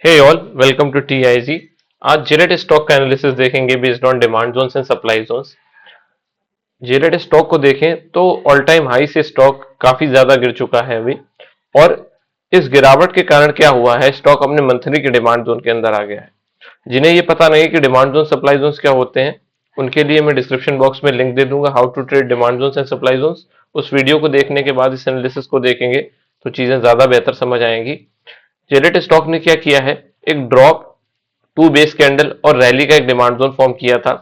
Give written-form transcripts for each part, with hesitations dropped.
Hey all welcome to TIG. आज जेरेट stock का एनालिसिस देखेंगे based on demand zones and supply zones. जेरेट स्टॉक को देखें तो ऑल टाइम हाई से स्टॉक काफी ज्यादा गिर चुका है अभी। और इस गिरावट के कारण क्या हुआ है, स्टॉक अपने मंथली के डिमांड जोन के अंदर आ गया है। जिन्हें ये पता नहीं कि डिमांड जोन सप्लाई जोन्स क्या होते हैं, उनके लिए मैं डिस्क्रिप्शन बॉक्स में लिंक दे दूंगा, how to trade demand zones and supply zones. उस वीडियो को देखने के बाद इस एनालिसिस को देखेंगे तो चीजें ज्यादा बेहतर समझ आएंगी। जेरेट स्टॉक ने क्या किया है, एक ड्रॉप, टू बेस कैंडल और रैली का एक डिमांड जोन फॉर्म किया था।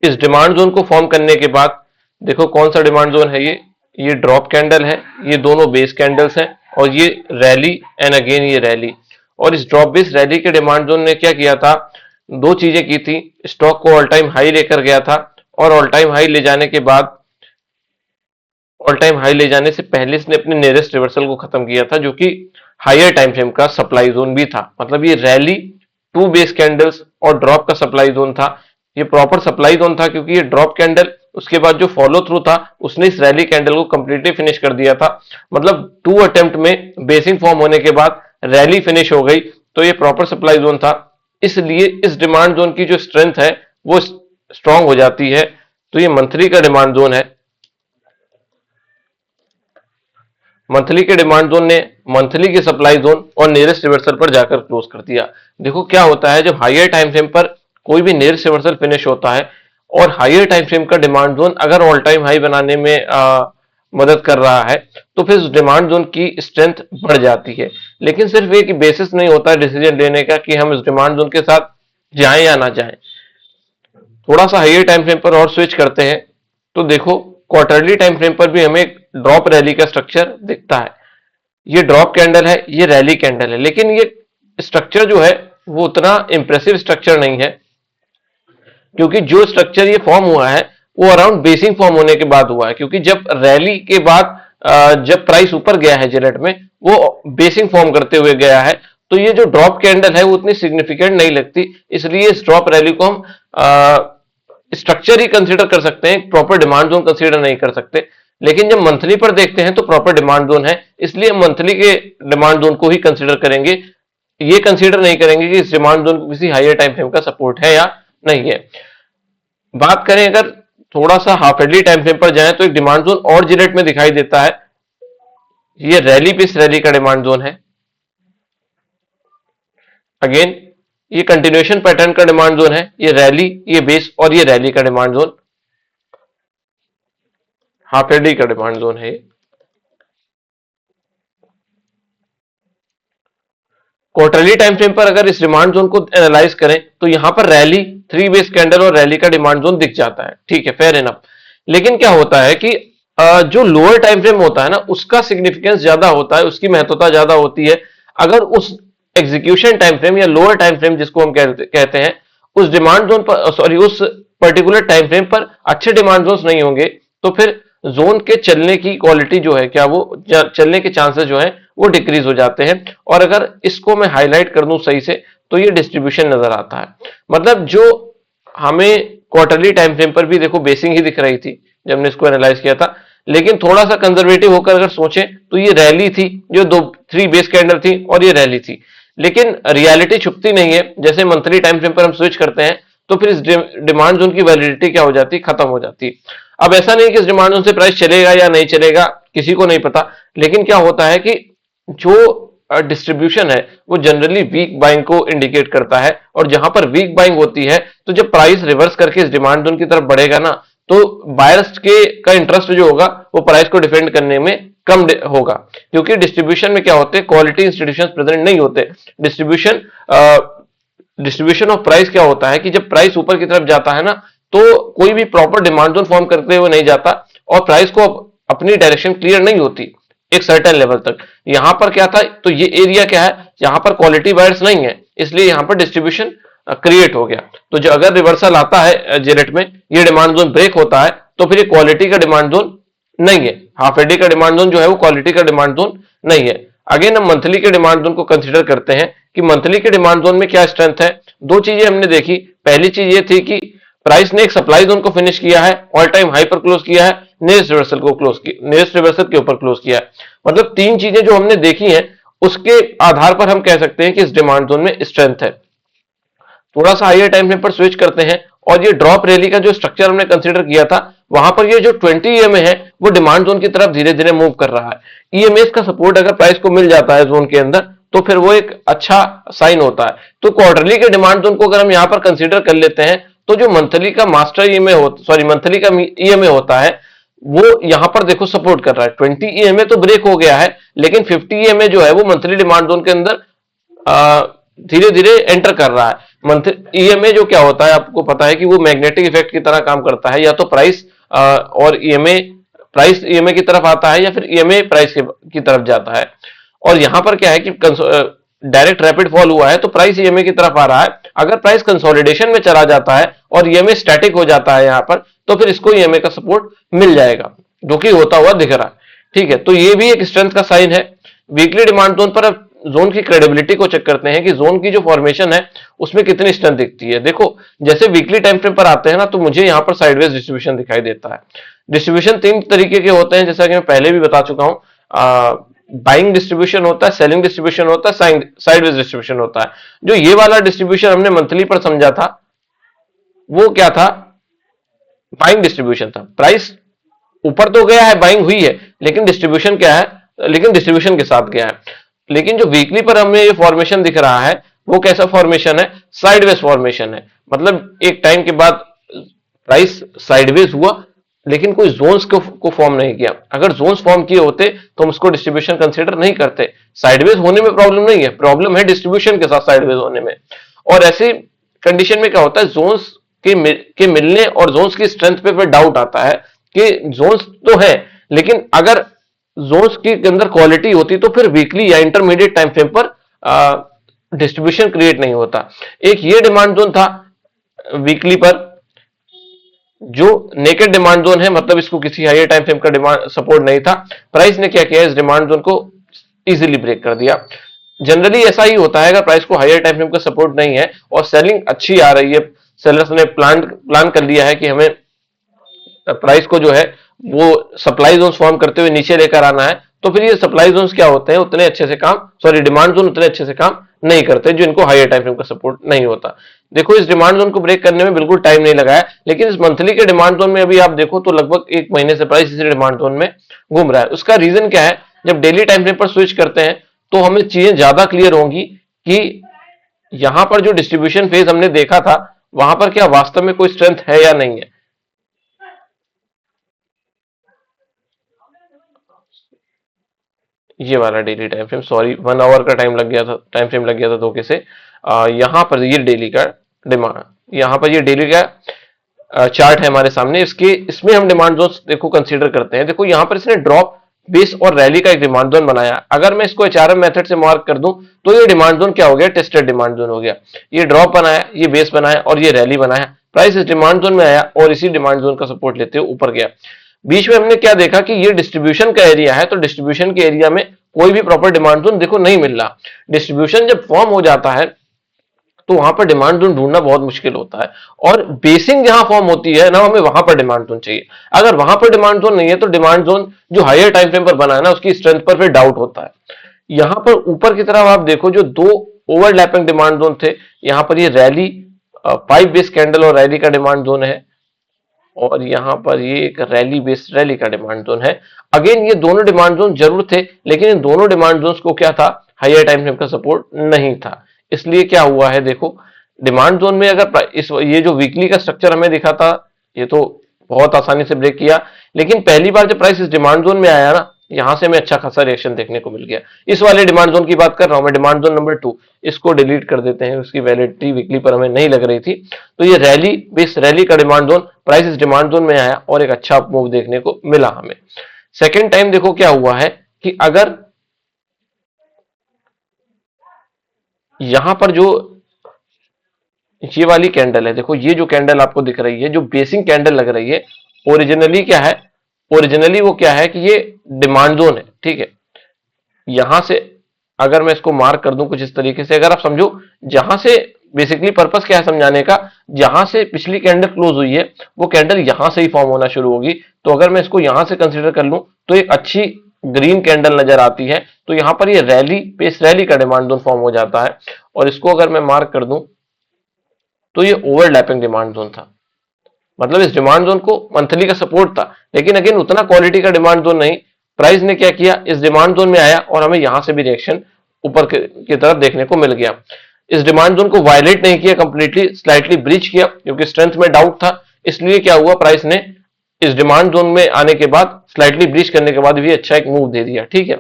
इस डिमांड जोन को फॉर्म करने के बाद देखो कौन सा डिमांड जोन है, ये ड्रॉप कैंडल है, ये दोनों बेस कैंडल्स हैं, और ये रैली एंड अगेन ये रैली। और इस ड्रॉप बेस रैली के डिमांड जोन ने क्या किया था, दो चीजें की थी। स्टॉक को ऑल टाइम हाई लेकर गया था, और ऑल टाइम हाई ले जाने के बाद, ऑल टाइम हाई ले जाने से पहले इसने अपने नियरेस्ट रिवर्सल को खत्म किया था, जो कि हायर टाइम फ्रेम का सप्लाई जोन भी था। मतलब ये रैली, टू बेस कैंडल्स और ड्रॉप का सप्लाई जोन था। ये प्रॉपर सप्लाई जोन था क्योंकि ये ड्रॉप कैंडल, उसके बाद जो फॉलो थ्रू था, उसने इस रैली कैंडल को कंप्लीटली फिनिश कर दिया था। मतलब टू अटेम्प्ट में बेसिंग फॉर्म होने के बाद रैली फिनिश हो गई, तो ये प्रॉपर सप्लाई जोन था। इसलिए इस डिमांड जोन की जो स्ट्रेंथ है वो स्ट्रांग हो जाती है। तो ये मंथली का डिमांड जोन है। मंथली के डिमांड जोन ने मंथली के सप्लाई जोन और नियरेस्ट रिवर्सल पर जाकर क्लोज कर दिया। देखो क्या होता है, जब हायर टाइम फ्रेम पर कोई भी नियरेस्ट रिवर्सल फिनिश होता है और हायर टाइम फ्रेम का डिमांड जोन अगर ऑल टाइम हाई बनाने में मदद कर रहा है, तो फिर उस डिमांड जोन की स्ट्रेंथ बढ़ जाती है। लेकिन सिर्फ एक बेसिस नहीं होता है डिसीजन लेने का कि हम इस डिमांड जोन के साथ जाएं या ना जाएं। थोड़ा सा हायर टाइम फ्रेम पर और स्विच करते हैं तो देखो क्वार्टरली टाइम फ्रेम पर भी हमें एक ड्रॉप रैली का स्ट्रक्चर दिखता है। ये ड्रॉप कैंडल है, ये रैली कैंडल है, लेकिन ये स्ट्रक्चर जो है वो उतना इंप्रेसिव स्ट्रक्चर नहीं है, क्योंकि जो स्ट्रक्चर ये फॉर्म हुआ है वो अराउंड बेसिंग फॉर्म होने के बाद हुआ है। क्योंकि जब रैली के बाद जब प्राइस ऊपर गया है जेनेट में, वो बेसिंग फॉर्म करते हुए गया है। तो ये जो ड्रॉप कैंडल है वो उतनी सिग्निफिकेंट नहीं लगती, इसलिए इस ड्रॉप रैली को हम स्ट्रक्चर ही कंसीडर कर सकते हैं, प्रॉपर डिमांड जोन कंसीडर नहीं कर सकते। लेकिन जब मंथली पर देखते हैं तो प्रॉपर डिमांड जोन है, इसलिए मंथली के डिमांड जोन को ही कंसीडर करेंगे। ये कंसीडर नहीं करेंगे कि इस डिमांड जोन को किसी हायर टाइम फ्रेम का सपोर्ट है या नहीं है। बात करें अगर थोड़ा सा हाफ एडली टाइम फ्रेम पर जाएं तो एक डिमांड जोन और जेरेट में दिखाई देता है। ये रैली पे इस रैली का डिमांड जोन है। अगेन ये कंटिन्यूएशन पैटर्न का डिमांड जोन है, ये रैली, ये बेस और ये रैली का डिमांड जोन, हाफ एडी का डिमांड जोन है। क्वार्टरली टाइम फ्रेम पर अगर इस डिमांड जोन को एनालाइज करें तो यहां पर रैली, थ्री बेस कैंडल और रैली का डिमांड जोन दिख जाता है, ठीक है, फेयर इनफ। लेकिन क्या होता है कि जो लोअर टाइम फ्रेम होता है ना, उसका सिग्निफिकेंस ज्यादा होता है, उसकी महत्वता ज्यादा होती है। अगर उस एग्जीक्यूशन टाइम फ्रेम या लोअर टाइम फ्रेम जिसको हम कहते हैं, उस डिमांड जोन पर, सॉरी, उस पर्टिकुलर टाइम फ्रेम पर अच्छे डिमांड जोन नहीं होंगे, तो फिर जोन के चलने की क्वालिटी जो है, क्या वो चलने के चांसेस जो है वो डिक्रीज हो जाते हैं। और अगर इसको मैं हाईलाइट कर दूं सही से, तो ये डिस्ट्रीब्यूशन नजर आता है। मतलब जो हमें क्वार्टरली टाइम फ्रेम पर भी देखो बेसिंग ही दिख रही थी जब हमने इसको एनालाइज किया था, लेकिन थोड़ा सा कंजर्वेटिव होकर अगर सोचें तो ये रैली थी, जो दो थ्री बेस कैंडल थी, और ये रैली थी। लेकिन रियलिटी छुपती नहीं है, जैसे मंथली टाइम फ्रेम पर हम स्विच करते हैं तो फिर इस डिमांड जोन की वैलिडिटी क्या हो जाती है, खत्म हो जाती है। अब ऐसा नहीं कि इस डिमांड जोन से प्राइस चलेगा या नहीं चलेगा, किसी को नहीं पता। लेकिन क्या होता है कि जो डिस्ट्रीब्यूशन है वो जनरली वीक बाइंग को इंडिकेट करता है, और जहां पर वीक बाइंग होती है तो जब प्राइस रिवर्स करके इस डिमांड जोन की तरफ बढ़ेगा ना, तो बायर्स के का इंटरेस्ट जो होगा वो प्राइस को डिफेंड करने में कम होगा। क्योंकि डिस्ट्रीब्यूशन में क्या होते हैं, क्वालिटी इंस्टीट्यूशन प्रेजेंट नहीं होते। डिस्ट्रीब्यूशन डिस्ट्रीब्यूशन ऑफ प्राइस क्या होता है कि जब प्राइस ऊपर की तरफ जाता है ना, तो कोई भी प्रॉपर डिमांड जोन फॉर्म करते हुए नहीं जाता, और प्राइस को अपनी डायरेक्शन क्लियर नहीं होती एक सर्टेन लेवल तक। यहां पर क्या था, तो ये एरिया क्या है, यहां पर क्वालिटी बायर्स नहीं है, इसलिए यहां पर डिस्ट्रीब्यूशन क्रिएट हो गया। तो जो अगर रिवर्सल आता है जेरेट में, ये डिमांड जोन ब्रेक होता है, तो फिर ये क्वालिटी का डिमांड जोन नहीं है। हाफ एडी का डिमांड जोन जो है वो क्वालिटी का डिमांड जोन नहीं है। अगेन हम मंथली के डिमांड जोन को कंसीडर करते हैं कि मंथली के डिमांड जोन में क्या स्ट्रेंथ है। दो चीजें हमने देखी। पहली चीज ये थी कि प्राइस ने एक सप्लाई जोन को फिनिश किया है, ऑल टाइम हाई पर क्लोज किया है, नियरेस्ट रिवर्सल को क्लोज किया, नियरेस्ट रिवर्सल के ऊपर क्लोज किया है। मतलब तीन चीजें जो हमने देखी हैं, उसके आधार पर हम कह सकते हैं कि इस डिमांड जोन में स्ट्रेंथ है। थोड़ा सा हायर टाइम फ्रेम पर स्विच करते हैं और ये ड्रॉप रैली का जो स्ट्रक्चर हमने कंसीडर किया था, वहां पर ये जो 20 ईएमए है वो डिमांड जोन की तरफ धीरे धीरे मूव कर रहा है। ईएमए का सपोर्ट अगर प्राइस को मिल जाता है जोन के अंदर, तो फिर वो एक अच्छा साइन होता है। तो क्वार्टरली के डिमांड जोन को अगर हम यहां पर कंसीडर कर लेते हैं, तो जो मंथली का मास्टर ईएमए सॉरी मंथली का ईएमए होता है, वो यहां पर देखो सपोर्ट कर रहा है। 20 ईएमए तो ब्रेक हो गया है, लेकिन 50 ईएमए जो है वो मंथली डिमांड जोन के अंदर धीरे धीरे एंटर कर रहा है। मंथ ईएमए जो क्या होता है आपको पता है कि वो मैग्नेटिक इफेक्ट की तरह काम करता है। या तो प्राइस और ईएमए, प्राइस ईएमए की तरफ आता है या फिर ईएमए प्राइस की तरफ जाता है। और यहां पर क्या है कि डायरेक्ट रैपिड फॉल हुआ है तो प्राइस ईएमए की तरफ आ रहा है। अगर प्राइस कंसोलिडेशन में चला जाता है और ईएमए स्टैटिक हो जाता है यहां पर, तो फिर इसको ईएमए का सपोर्ट मिल जाएगा, जो कि होता हुआ दिख रहा है। ठीक है, तो ये भी एक स्ट्रेंथ का साइन है। वीकली डिमांड जोन पर अब जोन की क्रेडिबिलिटी को चेक करते हैं कि जोन की जो फॉर्मेशन है उसमें कितनी स्ट्रेंथ दिखती है। देखो, जैसे वीकली टाइम फ्रेम पर आते हैं ना, तो मुझे यहां पर साइडवेज डिस्ट्रीब्यूशन दिखाई देता है। डिस्ट्रीब्यूशन तीन तरीके के होते हैं, जैसा कि मैं पहले भी बता चुका हूं। बाइंग डिस्ट्रीब्यूशन होता है, सेलिंग डिस्ट्रीब्यूशन होता है, साइडवेज डिस्ट्रीब्यूशन होता है। जो ये वाला डिस्ट्रीब्यूशन हमने मंथली पर समझा था, वो क्या था? बाइंग डिस्ट्रीब्यूशन था। प्राइस ऊपर तो गया है, बाइंग हुई है, लेकिन डिस्ट्रीब्यूशन क्या है? लेकिन डिस्ट्रीब्यूशन के साथ गया है। लेकिन जो वीकली पर हमें ये फॉर्मेशन दिख रहा है, वो कैसा फॉर्मेशन है? साइडवेज फॉर्मेशन है। मतलब एक टाइम के बाद प्राइस साइडवेज हुआ, लेकिन कोई जोन्स को फॉर्म नहीं किया। अगर जोन्स फॉर्म किए होते तो हम उसको डिस्ट्रीब्यूशन कंसीडर नहीं करते। साइडवेज होने में प्रॉब्लम नहीं है, प्रॉब्लम है डिस्ट्रीब्यूशन के साथ साइडवेज होने में। और ऐसी कंडीशन में क्या होता है? जोन्स के मिलने और जोन्स की स्ट्रेंथ पे फिर डाउट आता है कि जोन्स तो है, लेकिन अगर जोन्स के अंदर क्वालिटी होती तो फिर वीकली या इंटरमीडिएट टाइम फ्रेम पर डिस्ट्रीब्यूशन क्रिएट नहीं होता। एक ये डिमांड जोन था वीकली पर, जो नेकेड डिमांड जोन है, मतलब इसको किसी हायर टाइम फ्रेम का डिमांड सपोर्ट नहीं था। प्राइस ने क्या किया? इस डिमांड जोन को इजीली ब्रेक कर दिया। जनरली ऐसा ही होता है, अगर प्राइस को हायर टाइम फ्रेम का सपोर्ट नहीं है और सेलिंग अच्छी आ रही है, सेलर्स ने प्लान कर लिया है कि हमें प्राइस को जो है वो सप्लाई जोन फॉर्म करते हुए नीचे लेकर आना है, तो फिर ये सप्लाई जोन क्या होते हैं? उतने अच्छे से काम, सॉरी डिमांड जोन उतने अच्छे से काम नहीं करते, जो इनको हायर टाइम फ्रेम का सपोर्ट नहीं होता। देखो, इस डिमांड जोन को ब्रेक करने में बिल्कुल टाइम नहीं लगाया, लेकिन इस मंथली के डिमांड जोन में अभी आप देखो तो लगभग एक महीने से प्राइस इसी डिमांड जोन में घूम रहा है। उसका रीजन क्या है? जब डेली टाइम फ्रेम पर स्विच करते हैं तो हमें चीजें ज्यादा क्लियर होंगी कि यहां पर जो डिस्ट्रीब्यूशन फेज हमने देखा था, वहां पर क्या वास्तव में कोई स्ट्रेंथ है या नहीं है। ये वाला daily time frame, sorry 1 hour का टाइम लग गया था, टाइम फ्रेम लग गया था धोखे से। यहाँ पर ये डेली का डिमांड, यहाँ पर ये डेली का चार्ट है हमारे सामने। इसमें हम डिमांड जोन देखो कंसीडर करते हैं। देखो यहाँ पर इसने ड्रॉप, बेस और रैली का एक डिमांड जोन बनाया। अगर मैं इसको एचआरएम मेथड से मार्क कर दूं तो ये डिमांड जोन क्या हो गया? टेस्टेड डिमांड जोन हो गया। ये ड्रॉप बनाया, ये बेस बनाया और ये रैली बनाया। प्राइस इस डिमांड जोन में आया और इसी डिमांड जोन का सपोर्ट लेते हुए ऊपर गया। बीच में हमने क्या देखा कि ये डिस्ट्रीब्यूशन का एरिया है, तो डिस्ट्रीब्यूशन के एरिया में कोई भी प्रॉपर डिमांड जोन देखो नहीं मिल रहा। डिस्ट्रीब्यूशन जब फॉर्म हो जाता है तो वहां पर डिमांड जोन ढूंढना बहुत मुश्किल होता है, और बेसिंग जहां फॉर्म होती है ना, हमें वहां पर डिमांड जोन चाहिए। अगर वहां पर डिमांड जोन नहीं है तो डिमांड जोन जो हायर टाइम फ्रेम पर बना है ना, उसकी स्ट्रेंथ पर फिर डाउट होता है। यहां पर ऊपर की तरफ आप देखो, जो दो ओवरलैपिंग डिमांड जोन थे, यहां पर ये रैली, 5 बेस कैंडल और रैली का डिमांड जोन है, और यहां पर ये एक रैली बेस रैली का डिमांड जोन है। अगेन ये दोनों डिमांड जोन जरूर थे, लेकिन इन दोनों डिमांड जोन्स को क्या था? हायर टाइम फ्रेम का सपोर्ट नहीं था। इसलिए क्या हुआ है? देखो, डिमांड जोन में अगर ये जो वीकली का स्ट्रक्चर हमें दिखा था, ये तो बहुत आसानी से ब्रेक किया, लेकिन पहली बार जब प्राइस इस डिमांड जोन में आया ना, यहां से हमें अच्छा खासा रिएक्शन देखने को मिल गया। इस वाले डिमांड जोन की बात कर रहा हूं मैं, डिमांड जोन नंबर 2। इसको डिलीट कर देते हैं, उसकी वैलिडिटी वीकली पर हमें नहीं लग रही थी। तो ये रैली बेस रैली का डिमांड जोन, प्राइस इस डिमांड जोन में आया और एक अच्छा मूव देखने को मिला हमें। सेकेंड टाइम देखो क्या हुआ है कि अगर यहां पर जो ये वाली कैंडल है, देखो ये जो कैंडल आपको दिख रही है, जो बेसिंग कैंडल लग रही है, ओरिजिनली क्या है? ओरिजिनली वो क्या है कि ये डिमांड जोन है। ठीक है, यहां से अगर मैं इसको मार्क कर दूं कुछ इस तरीके से, अगर आप समझो, जहां से बेसिकली पर्पस क्या है समझाने का, जहां से पिछली कैंडल क्लोज हुई है वो कैंडल यहां से ही फॉर्म होना शुरू होगी। तो अगर मैं इसको यहां से कंसीडर कर लूं तो एक अच्छी ग्रीन कैंडल नजर आती है तो यहां पर ये रैली बेस रैली का डिमांड जोन फॉर्म हो जाता है। और इसको अगर मैं मार्क कर दूं तो ये ओवरलैपिंग डिमांड जोन था, मतलब इस डिमांड जोन को मंथली का सपोर्ट था, लेकिन अगेन उतना क्वालिटी का डिमांड जोन नहीं। प्राइस ने क्या किया, इस डिमांड जोन में आया और हमें यहां से भी रिएक्शन ऊपर की तरफ देखने को मिल गया। इस डिमांड जोन को वायलेट नहीं किया, कंप्लीटली स्लाइटली ब्रीच किया, क्योंकि स्ट्रेंथ में डाउट था। इसलिए क्या हुआ, प्राइस ने इस डिमांड जोन में आने के बाद स्लाइटली ब्रीच करने के बाद भी अच्छा एक मूव दे दिया। ठीक है,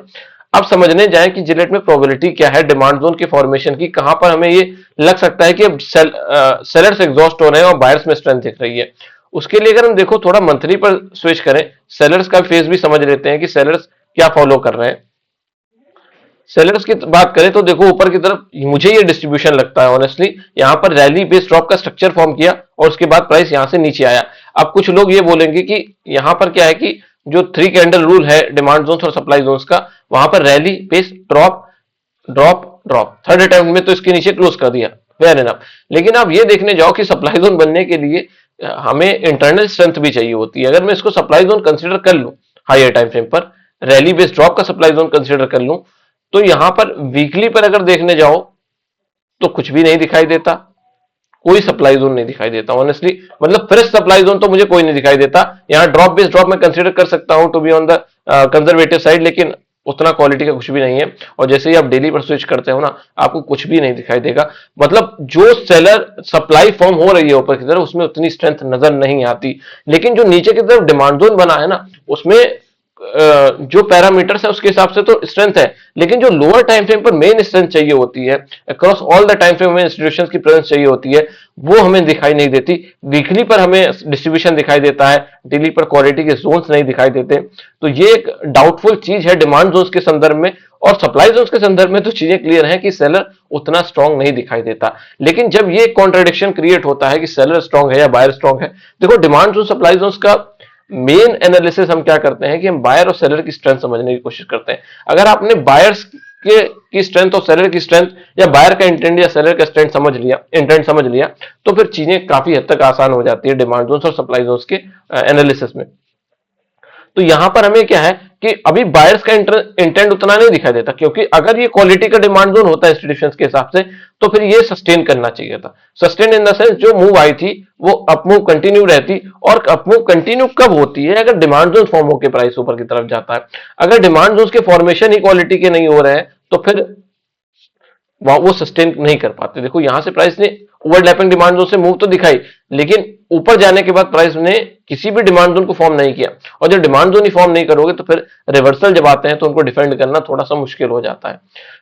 अब समझने जाए कि जिलेट में प्रोबेबिलिटी क्या है डिमांड जोन के फॉर्मेशन की, कहां पर हमें ये लग सकता है कि अब सेलर्स एग्जॉस्ट हो रहे हैं और बायर्स में स्ट्रेंथ दिख रही है। उसके लिए अगर हम देखो थोड़ा मंथली पर स्विच करें, सेलर्स का फेज भी समझ लेते हैं कि सेलर्स क्या फॉलो कर रहे हैं। सेलर्स की बात करें तो देखो ऊपर की तरफ मुझे ये डिस्ट्रीब्यूशन लगता है ऑनेस्टली, यहां पर रैली बेस ड्रॉप का स्ट्रक्चर फॉर्म किया और उसके बाद प्राइस यहां से नीचे आया। अब कुछ लोग ये बोलेंगे कि यहां पर क्या है कि जो 3 कैंडल रूल है डिमांड जोन्स और सप्लाई जोन्स का, वहां पर rally base drop drop drop, third attempt में तो इसके नीचे क्लोज कर दिया, फेयर इनफ। लेकिन आप ये देखने जाओ कि सप्लाई जोन बनने के लिए हमें इंटरनल स्ट्रेंथ भी चाहिए होती है। अगर मैं इसको सप्लाई जोन कंसीडर कर लूं हायर टाइम फ्रेम पर, रैली बेस ड्रॉप का सप्लाई जोन कंसीडर कर लूं, तो यहां पर वीकली पर अगर देखने जाओ तो कुछ भी नहीं दिखाई देता, कोई सप्लाई जोन नहीं दिखाई देता ऑनेस्टली, मतलब फ्रेश सप्लाई जोन तो मुझे कोई नहीं दिखाई देता। यहाँ ड्रॉप बेस ड्रॉप में कंसीडर कर सकता हूं to be on the conservative side, लेकिन उतना क्वालिटी का कुछ भी नहीं है। और जैसे ही आप डेली पर स्विच करते हो ना, आपको कुछ भी नहीं दिखाई देगा, मतलब जो सेलर सप्लाई फॉर्म हो रही है ऊपर की तरफ उसमें उतनी स्ट्रेंथ नजर नहीं आती। लेकिन जो नीचे की तरफ डिमांड जोन बना है ना, उसमें जो पैरामीटर्स है उसके हिसाब से तो स्ट्रेंथ है, लेकिन जो लोअर टाइम फ्रेम पर मेन स्ट्रेंथ चाहिए होती है, across all the time frame में इंस्टीट्यूशंस की प्रेजेंस चाहिए होती है, वो हमें दिखाई नहीं देती। वीकली पर हमें डिस्ट्रीब्यूशन दिखाई देता है, डेली पर क्वालिटी के जोन्स नहीं दिखाई देते। तो ये एक डाउटफुल चीज है डिमांड जोन्स के संदर्भ में। और सप्लाई जोन्स के संदर्भ में तो चीजें क्लियर है कि सेलर उतना स्ट्रांग नहीं दिखाई देता। लेकिन जब ये कॉन्ट्रडिक्शन क्रिएट होता है कि सेलर स्ट्रांग है या बायर स्ट्रांग है, देखो डिमांड जोन सप्लाई जोन्स का मेन एनालिसिस हम क्या करते हैं कि हम बायर और सेलर की स्ट्रेंथ समझने की कोशिश करते हैं। अगर आपने बायर्स के की स्ट्रेंथ और सेलर की स्ट्रेंथ, या बायर का इंटेंट या सेलर का स्ट्रेंथ समझ लिया, इंटेंट समझ लिया, तो फिर चीजें काफी हद तक आसान हो जाती है डिमांड जोन्स और सप्लाई जोन्स के एनालिसिस में। तो यहां पर हमें क्या है कि अभी बायर्स का इंटेंट उतना नहीं दिखाई देता, क्योंकि अगर ये क्वालिटी का डिमांड जोन होता है इंस्टीट्यूशंस के हिसाब से, तो फिर ये सस्टेन करना चाहिए था। सस्टेन इन द सेंस जो मूव आई थी वो अप मूव कंटिन्यू रहती, और अप मूव कंटिन्यू कब होती है, अगर डिमांड जोन फॉर्म होकर प्राइस ऊपर की तरफ जाता है। अगर डिमांड जोन के फॉर्मेशन ही क्वालिटी के नहीं हो रहे हैं तो फिर वो सस्टेन नहीं कर पाते। देखो यहां से प्राइस ने ओवरलैपिंग डिमांड जोन से मूव तो दिखाई, लेकिन ऊपर जाने के बाद प्राइस ने किसी भी डिमांड जोन को फॉर्म नहीं किया। और जब डिमांड जोन ही फॉर्म नहीं करोगे तो फिर रिवर्सल जब आते हैं तो उनको डिफेंड करना थोड़ा सा मुश्किल हो जाता है।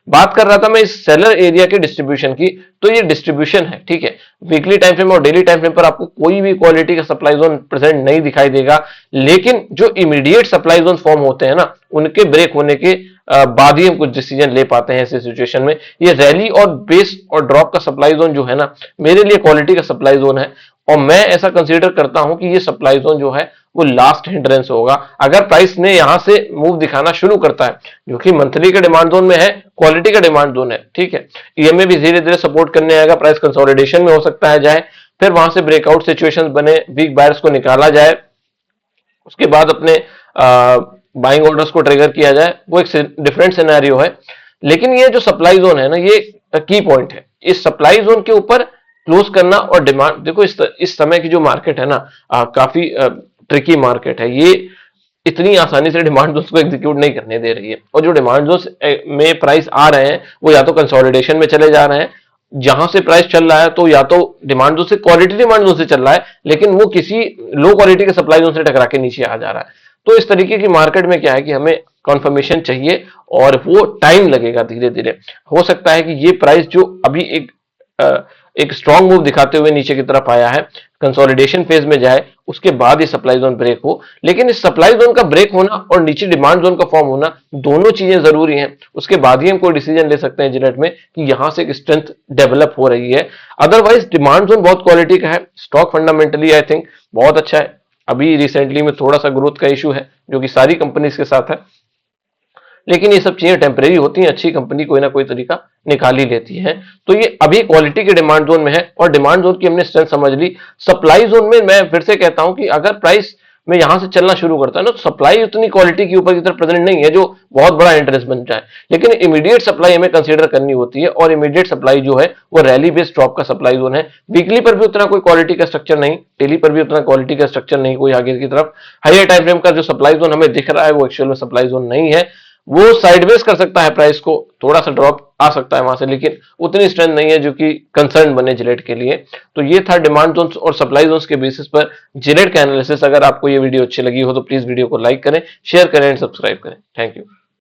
बात कर रहा था मैं इस सेलर एरिया के डिस्ट्रीब्यूशन की, तो ये डिस्ट्रीब्यूशन है, ठीक है। वीकली टाइम फ्रेम और डेली टाइम फ्रेम पर आपको कोई भी क्वालिटी का सप्लाई जोन प्रेजेंट नहीं दिखाई देगा, लेकिन जो इमीडिएट सप्लाई जोन फॉर्म होते हैं ना, उनके ब्रेक होने के बाद ही हम कुछ डिसीजन ले पाते हैं ऐसे सिचुएशन में। ये रैली और बेस और ड्रॉप का सप्लाई जोन जो है ना, मेरे लिए क्वालिटी का सप्लाई जोन है, और मैं ऐसा कंसीडर करता हूं कि ये सप्लाई जोन जो है वो लास्ट हिंड्रेंस होगा। अगर प्राइस ने यहां से मूव दिखाना शुरू करता है, जो कि मंथली के डिमांड जोन में है, क्वालिटी का डिमांड जोन है, ठीक है, ईएमए भी धीरे धीरे सपोर्ट करने आएगा, प्राइस कंसोलिडेशन में हो सकता है जाए, फिर वहां से ब्रेकआउट सिचुएशन बने, वीक बायर्स को निकाला जाए, उसके बाद अपने बाइंग ऑर्डर्स को ट्रिगर किया जाए, वो एक डिफरेंट सिनेरियो है। लेकिन ये जो सप्लाई जोन है ना, ये की पॉइंट है। इस सप्लाई जोन के ऊपर क्लोज करना और डिमांड, देखो इस समय की जो मार्केट है ना, काफी ट्रिकी मार्केट है, ये इतनी आसानी से डिमांड जोन्स को एग्जीक्यूट नहीं करने दे रही है। और जो डिमांड जोन्स में प्राइस आ रहे हैं वो या तो कंसोलिडेशन में चले जा रहे हैं, जहां से प्राइस चल रहा है तो या तो डिमांड जोन से, क्वालिटी डिमांड जोन से चल रहा है, लेकिन वो किसी लो क्वालिटी के सप्लाई जोन से टकरा के नीचे आ जा रहा है। तो इस तरीके की मार्केट में क्या है कि हमें कंफर्मेशन चाहिए, और वो टाइम लगेगा, धीरे धीरे हो सकता है कि ये प्राइस जो अभी एक स्ट्रॉन्ग मूव दिखाते हुए नीचे की तरफ आया है, कंसोलिडेशन फेज में जाए, उसके बाद ये सप्लाई जोन ब्रेक हो। लेकिन इस सप्लाई जोन का ब्रेक होना और नीचे डिमांड जोन का फॉर्म होना, दोनों चीजें जरूरी हैं। उसके बाद ही हम कोई डिसीजन ले सकते हैं जिनेट में कि यहां से एक स्ट्रेंथ डेवलप हो रही है। अदरवाइज डिमांड जोन बहुत क्वालिटी का है, स्टॉक फंडामेंटली आई थिंक बहुत अच्छा है। अभी रिसेंटली में थोड़ा सा ग्रोथ का इशू है जो कि सारी कंपनीज के साथ है, लेकिन ये सब चीजें टेम्परेरी होती हैं, अच्छी कंपनी कोई ना कोई तरीका निकाल ही लेती है। तो ये अभी क्वालिटी के डिमांड जोन में है, और डिमांड जोन की हमने स्ट्रेंथ समझ ली। सप्लाई जोन में मैं फिर से कहता हूं कि अगर प्राइस में यहां से चलना शुरू करता है ना, तो सप्लाई उतनी क्वालिटी की ऊपर की तरफ प्रेजेंट नहीं है जो बहुत बड़ा इंटरेस्ट बन जाए, लेकिन इमीडिएट सप्लाई हमें कंसीडर करनी होती है, और इमीडिएट सप्लाई जो है वो रैली बेस्ड ड्रॉप का सप्लाई जोन है। वीकली पर भी उतना कोई क्वालिटी का स्ट्रक्चर नहीं, डेली पर भी उतना क्वालिटी का स्ट्रक्चर नहीं कोई आगे की तरफ। हायर टाइम फ्रेम का जो सप्लाई जोन हमें दिख रहा है वो एक्चुअल में सप्लाई जोन नहीं है, वो साइडवेज कर सकता है प्राइस को, थोड़ा सा ड्रॉप आ सकता है वहां से, लेकिन उतनी स्ट्रेंथ नहीं है जो कि कंसर्न बने जिलेट के लिए। तो ये था डिमांड जोन्स और सप्लाई जोन्स के बेसिस पर जिलेट का एनालिसिस। अगर आपको ये वीडियो अच्छी लगी हो तो प्लीज वीडियो को लाइक करें, शेयर करें एंड सब्सक्राइब करें। Thank you.